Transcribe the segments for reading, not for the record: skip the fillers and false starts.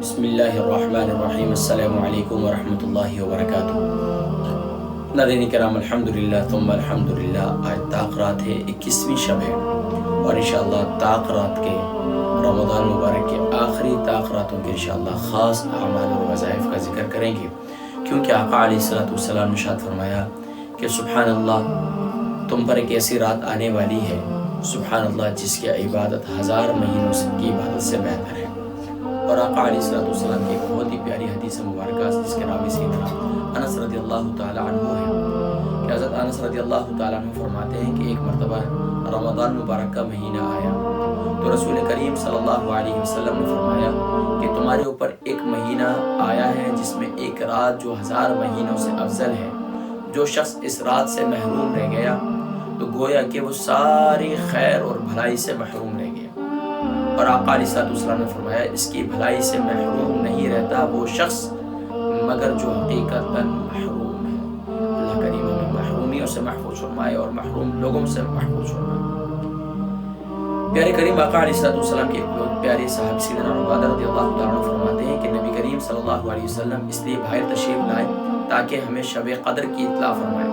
بسم اللہ الرحمن الرحیم۔ السلام علیکم ورحمۃ اللہ وبرکاتہ۔ ناظرین کرام، الحمدللہ ثم الحمدللہ، آج طاق رات ہے، 21ویں شب ہے، اور انشاءاللہ طاق رات کے رمضان مبارک کے آخری طاق راتوں کے انشاءاللہ خاص اعمال اور وظائف کا ذکر کریں گے، کیونکہ آقا علیہ السلام نے ارشاد فرمایا کہ سبحان اللہ، تم پر ایک ایسی رات آنے والی ہے، سبحان اللہ، جس کی عبادت 1000 مہینوں کی عبادت سے بہتر ہے۔ اور آقا علیہ السلام کی ایک بہت ہی پیاری حدیث مبارکہ جس کے راوی سیدنا انس رضی اللہ تعالی عنہ ہے کہ حضرت انس رضی اللہ تعالی عنہ فرماتے ہیں کہ ایک مرتبہ رمضان مبارک کا مہینہ آیا تو رسول کریم صلی اللہ علیہ وسلم نے فرمایا کہ تمہارے اوپر ایک مہینہ آیا ہے جس میں ایک رات جو 1000 مہینوں سے افضل ہے، جو شخص اس رات سے محروم رہ گیا تو گویا کہ وہ ساری خیر اور بھلائی سے محروم رہ گیا۔ اور آقا علیہ السلام نے فرمایا اس کی بھلائی سے محروم نہیں رہتا وہ شخص مگر جو حقیقتاً محروم ہے۔ اللہ کریم ہمیں محرومیوں سے محفوظ فرمائے اور محروم لوگوں سے محفوظ فرمائے۔ پیارے کریم آقا علیہ السلام کے ایک بہت پیارے صحابی سیدنا عبادہ رضی اللہ تعالیٰ عنہ فرماتے ہیں کہ نبی کریم صلی اللہ علیہ وسلم اس لیے باہر تشریف لائے تاکہ ہمیں شب قدر کی اطلاع فرمائے،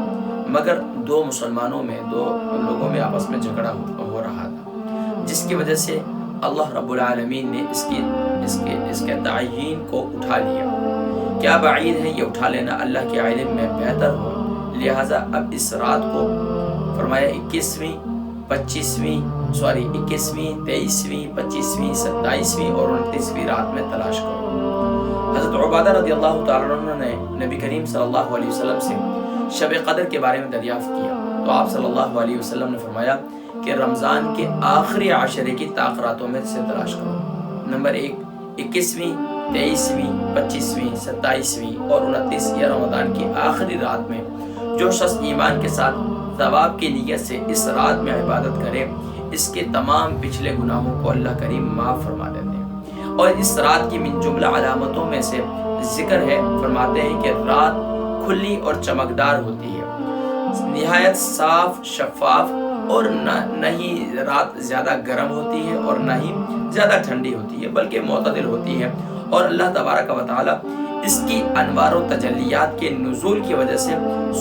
مگر دو مسلمانوں میں، دو لوگوں میں آپس میں جھگڑا ہو رہا تھا، جس کی وجہ سے اللہ رب العالمین نے اس کے تعین کو اٹھا لیا۔ کیا بعید ہے یہ اٹھا لینا اللہ کے علم میں بہتر ہو، لہٰذا اب اس رات کو فرمایا 21ویں، 23ویں، 23ویں، 25ویں، 27ویں اور 29ویں رات میں تلاش کرو۔ حضرت عبادہ رضی اللہ تعالیٰ عنہ نے نبی کریم صلی اللہ علیہ وسلم سے شب قدر کے بارے میں دریافت کیا تو آپ صلی اللہ علیہ وسلم نے فرمایا کہ رمضان کے آخری عشرے کی طاق راتوں میں سے تلاش کرو۔ نمبر 1، 21ویں، 23ویں، 25ویں، 27ویں اور 29 یا رمضان کی آخری رات میں جو شخص ایمان کے ساتھ ثواب کی نیت سے اس رات میں عبادت کرے، اس کے تمام پچھلے گناہوں کو اللہ کریم معاف فرما دیتے ہیں۔ اور اس رات کی من جملہ علامتوں میں سے ذکر ہے، فرماتے ہیں کہ رات کھلی اور چمکدار ہوتی ہے، نہایت صاف شفاف، اور نہ ہی رات زیادہ گرم ہوتی ہے اور نہ ہی زیادہ ٹھنڈی ہوتی ہے، بلکہ معتدل ہوتی ہے۔ اور اللہ تبارک و تعالی اس کی انوار و تجلیات کے نزول کی وجہ سے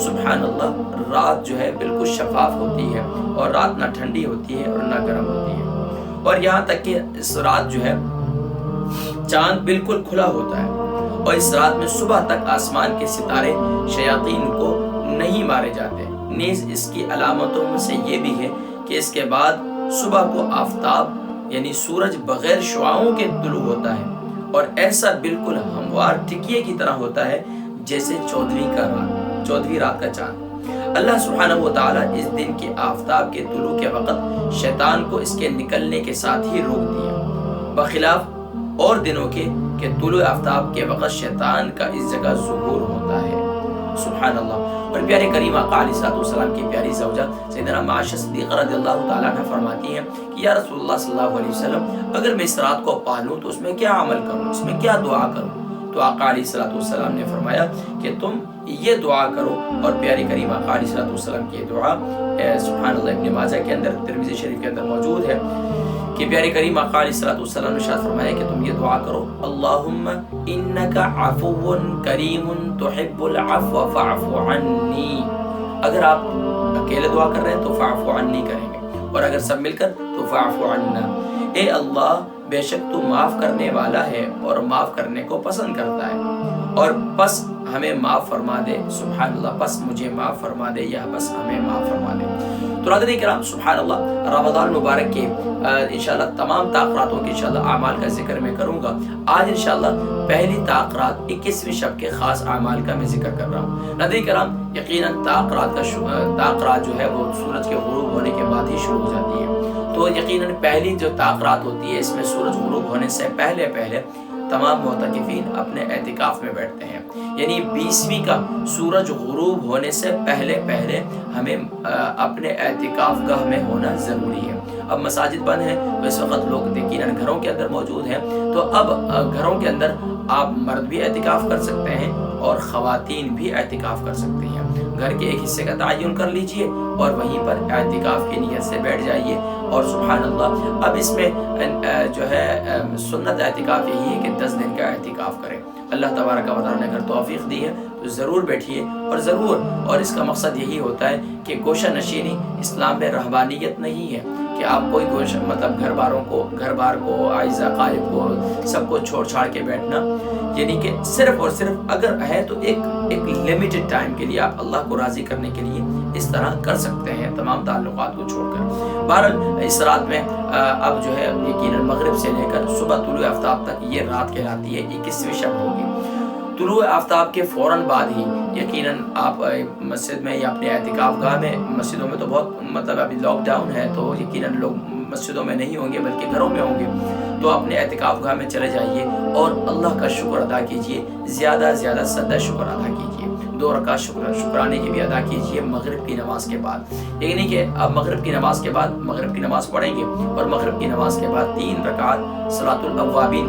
سبحان اللہ رات جو ہے بالکل شفاف ہوتی ہے، اور رات نہ ٹھنڈی ہوتی ہے اور نہ گرم ہوتی ہے، اور یہاں تک کہ اس رات جو ہے چاند بالکل کھلا ہوتا ہے، اور اس رات میں صبح تک آسمان کے ستارے شیاطین کو نہیں مارے جاتے۔ نیز اس کی علامتوں میں سے یہ بھی ہے کہ اس کے بعد صبح کو آفتاب یعنی سورج بغیر شعاعوں کے طلوع ہوتا ہے، اور ایسا بالکل ہموار ٹکیے کی طرح ہوتا ہے جیسے 14ویں رات کا چاند۔ اللہ سبحانہ و تعالیٰ اس دن کے آفتاب کے طلوع کے وقت شیطان کو اس کے نکلنے کے ساتھ ہی روک دیا، بخلاف اور دنوں کے کہ طلوع آفتاب کے وقت شیطان کا اس جگہ ظہور ہوتا ہے۔ سبحان اللہ۔ اور پیارے کریم آقا علیہ السلام کی پیاری زوجہ سیدنا عائشہ صدیقہ رضی اللہ تعالیٰ عنہ فرماتی ہیں کہ یا رسول اللہ صلی اللہ علیہ وسلم، اگر میں اس رات کو پالوں تو اس میں کیا عمل کروں، اس میں کیا دعا کروں؟ تو آقا علیہ السلام نے فرمایا کہ تم یہ دعا کرو، اور پیاری کریم آقا علیہ السلام کی دعا سبحان اللہ ابن ماجہ کے اندر، ترمذی شریف کے اندر موجود ہے کہ پیارے کریم آقا علیہ السلام نے ارشاد فرمایا کہ تم یہ دعا کرو، اللہم انک عفو کریم تحب العفو فاعف عنی۔ اگر آپ اکیلے دعا کر رہے ہیں تو فاعف عنی کریں گے، اور اگر سب مل کر تو فاعف عنا۔ اے اللہ، بے شک تو معاف کرنے والا ہے اور معاف کرنے کو پسند کرتا ہے، اور بس ہمیں معاف فرما دے، سبحان اللہ، بس مجھے معاف فرما دے یا بس ہمیں معاف فرما دے۔ تو ناظرین کرام، سبحان اللہ، رمضان مبارک کے انشاءاللہ تمام طاق راتوں کے انشاءاللہ اعمال کا ذکر میں کروں گا۔ آج انشاءاللہ پہلی طاق رات 21ویں شب کے خاص اعمال کا میں ذکر کر رہا ہوں۔ ناظرین کرام، یقیناً طاق رات جو ہے وہ سورج کے غروب ہونے کے بعد ہی شروع ہو جاتی ہے، تو یقیناً پہلی جو طاق رات ہوتی ہے اس میں سورج غروب ہونے سے پہلے تمام معتکفین اپنے اعتکاف میں بیٹھتے ہیں، یعنی 20ویں کا سورج غروب ہونے سے پہلے ہمیں اپنے اعتکاف گاہ میں ہونا ضروری ہے۔ اب مساجد بند ہیں تو اس وقت لوگ یقیناً گھروں کے اندر موجود ہیں، تو اب گھروں کے اندر آپ مرد بھی اعتکاف کر سکتے ہیں اور خواتین بھی اعتکاف کر سکتی ہیں۔ گھر کے ایک حصے کا تعین کر لیجئے اور وہیں پر اعتکاف کی نیت سے بیٹھ جائیے. اور سبحان اللہ، اب اس میں جو ہے سنت اعتکاف یہی ہے کہ 10 دن کا اعتکاف کریں. اللہ تبارک و تعالیٰ نے اگر توفیق دی ہے تو ضرور بیٹھیے اور ضرور. اور اس کا مقصد یہی ہوتا ہے کہ گوشہ نشینی اسلام میں رہبانیت نہیں ہے کہ آپ کوئی گوشہ مطلب گھر بار کو اعزاء قائب کو سب کو چھوڑ چھاڑ کے بیٹھنا، یعنی کہ صرف اور صرف اگر ہے تو ایک لیمیٹڈ ٹائم کے لیے آپ اللہ کو راضی کرنے کے لیے اس طرح کر سکتے ہیں تمام تعلقات کو چھوڑ کر. بہرحال اس رات میں اب جو ہے یقیناً مغرب سے لے کر صبح طلوع آفتاب تک یہ رات کہلاتی ہے 21ویں شب ہوگی. طلوع آفتاب کے فوراً بعد ہی یقیناً آپ مسجد میں یا اپنے اعتکاف گاہ میں، مسجدوں میں تو بہت مطلب ابھی لاک ڈاؤن ہے تو یقیناً لوگ مسجدوں میں نہیں ہوں گے بلکہ گھروں میں ہوں گے، تو اپنے اعتکاف گاہ میں چلے جائیے اور اللہ کا شکر ادا کیجیے. زیادہ زیادہ سجدہ شکر ادا کیجیے. 2 رکعت شکرانے کی بھی ادا کیجیے مغرب کی نماز کے بعد. یعنی کہ اب مغرب کی نماز کے بعد مغرب کی نماز پڑھیں گے اور مغرب کی نماز کے بعد 3 رکعت صلاۃ الاوابین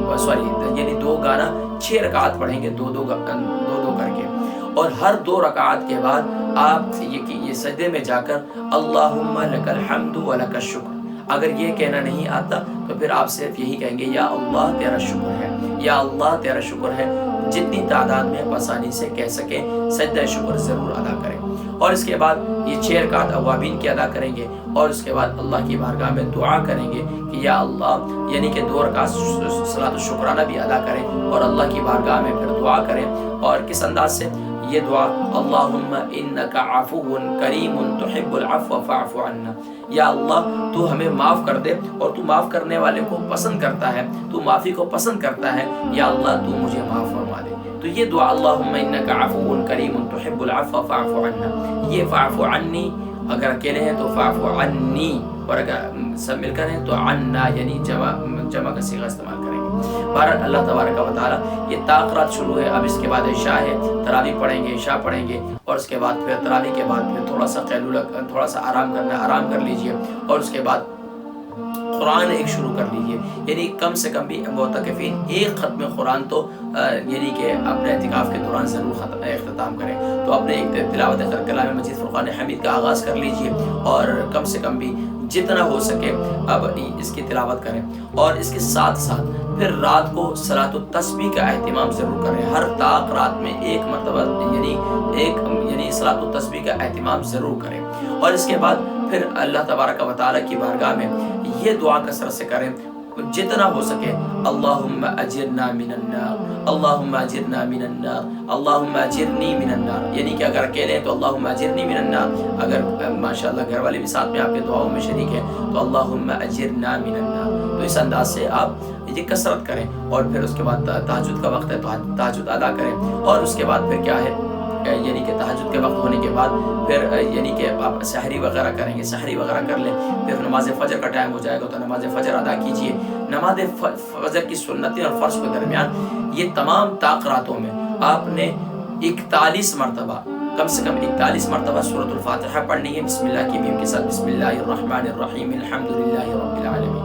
یعنی 2 گانا 6 رکعت پڑھیں گے، دو کر کے. اور ہر 2 رکعت کے بعد آپ یہ سجدے میں جا کر اللہم لک الحمد ولک الشکر، اگر یہ کہنا نہیں آتا تو پھر آپ صرف یہی کہیں گے یا اللہ تیرا شکر ہے، یا اللہ تیرا شکر ہے. جتنی تعداد میں آسانی سے کہہ سکیں سجدہ شکر ضرور ادا کریں. اور اس کے بعد یہ 6 رکعت اوابین کی ادا کریں گے اور اس کے بعد اللہ کی بارگاہ میں دعا کریں گے کہ یا اللہ، یعنی کہ 2 رکعت صلاۃ الشکرانہ بھی ادا کریں اور اللہ کی بارگاہ میں پھر دعا کریں. اور کس انداز سے یہ دعا، اللہم انک عفو کریم تحب العفو فاعف عنا، یا اللہ تو ہمیں معاف کر دے اور تو معاف کرنے والے کو پسند کرتا ہے، تو معافی کو پسند کرتا ہے، یا اللہ تو مجھے معاف فرما دے. تو یہ دعا اللہم انک عفو کریم تحب العفو فاعف عنا، یہ فاعف عنی اگر اکیلے ہیں تو فاعف عنی، اور اگر سب مل کر ہیں تو عنا یعنی جمع کا صیغہ استعمال کریں گے. بہرحال اللہ تبارک و تعالیٰ یہ طاقرات شروع ہے. اب اس کے بعد عشاء ہے، تراویح پڑھیں گے، عشاء پڑھیں گے اور اس کے بعد پھر تراویح کے بعد پھر تھوڑا سا قیلولہ، تھوڑا سا آرام کرنا ہے، آرام کر لیجئے اور اس کے بعد قرآن ایک شروع کر لیجئے. یعنی کم سے کم بھی معتکفین ایک ختم قرآن تو یعنی کہ اپنے اعتکاف کے دوران ضرور اختتام کریں. تو اپنے ایک تلاوت کلام مجید فرقان حمید کا آغاز کر لیجئے اور کم سے کم بھی جتنا ہو سکے اب اس کی تلاوت کریں. اور اس کے ساتھ ساتھ پھر رات کو صلاۃ التسبیح کا اہتمام ضرور کریں. ہر طاق رات میں ایک مرتبہ یعنی صلاۃ التسبیح کا اہتمام ضرور کریں. اور اس کے بعد پھر اللہ تبارک و تعالیٰ کی بارگاہ میں یہ دعا کثرت سے کریں جتنا ہو سکے، اللہم اجرنا من النار، اللہم اجرنا من النار، اللہم اجرنی من النار. یعنی کہ اگر اکیلے ہیں تو اللہم اجرنی من النار، اگر ماشاءاللہ گھر والے بھی ساتھ میں آپ کے دعاؤں میں شریک ہیں تو اللہم اجرنا من النار. تو اس انداز سے آپ یہ کثرت کریں. اور پھر اس کے بعد تہجد کا وقت ہے تو تہجد ادا کریں. اور اس کے بعد پھر کیا ہے، یعنی کہ تہجد کے وقت ہونے کے بعد پھر یعنی کہ آپ سحری وغیرہ کریں گے، سحری وغیرہ کر لیں. پھر نماز فجر کا ٹائم ہو جائے گا تو نماز فجر ادا کیجیے. نماز فجر کی سنتیں اور فرض کے درمیان یہ تمام طاقراتوں میں آپ نے 41 مرتبہ، کم سے کم 41 مرتبہ سورۃ الفاتحہ پڑھنی ہے بسم اللہ کی میم کے ساتھ، بسم اللہ الرحمن الرحیم الحمدللہ رب العالمین.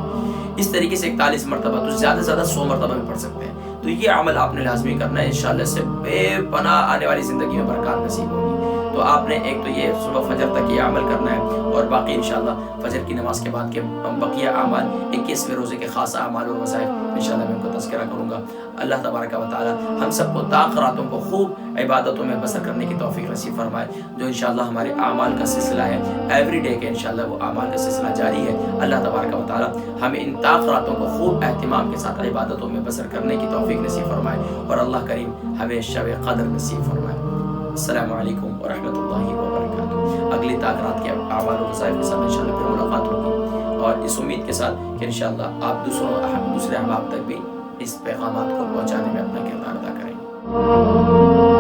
اس طریقے سے 41 مرتبہ، تو زیادہ سے زیادہ 100 مرتبہ بھی پڑھ سکتے ہیں. تو یہ عمل آپ نے لازمی کرنا ہے، انشاءاللہ سے بے پناہ آنے والی زندگی میں برکات نصیب ہوگی. تو آپ نے ایک تو یہ صبح فجر تک یہ عمل کرنا ہے اور باقی انشاءاللہ فجر کی نماز کے بعد کے بقیہ اعمال 21ویں روزے کے خاص اعمال اور وظائف انشاءاللہ میں ان کو تذکرہ کروں گا. اللہ تبارک و تعالی ہم سب کو طاق راتوں کو خوب عبادتوں میں بسر کرنے کی توفیق نصیب فرمائے. جو انشاءاللہ ہمارے اعمال کا سلسلہ ہے ایوری ڈے کے، انشاءاللہ وہ اعمال کا سلسلہ جاری ہے. اللہ تبارک و تعالی ہمیں ان طاق راتوں کو خوب اہتمام کے ساتھ عبادتوں میں بسر کرنے کی توفیق نصیب فرمائے اور اللہ کریم ہمیں شب قدر نصیب فرمائے. السلام علیکم ورحمۃ اللہ وبرکاتہ. اگلی طاقرات کے اعمال و وظائف کے ساتھ انشاءاللہ پھر ملاقات ہوگی اور اس امید کے ساتھ کہ انشاءاللہ آپ دوسرے احباب تک بھی اس پیغامات کو پہنچانے میں اپنا کردار ادا کریں.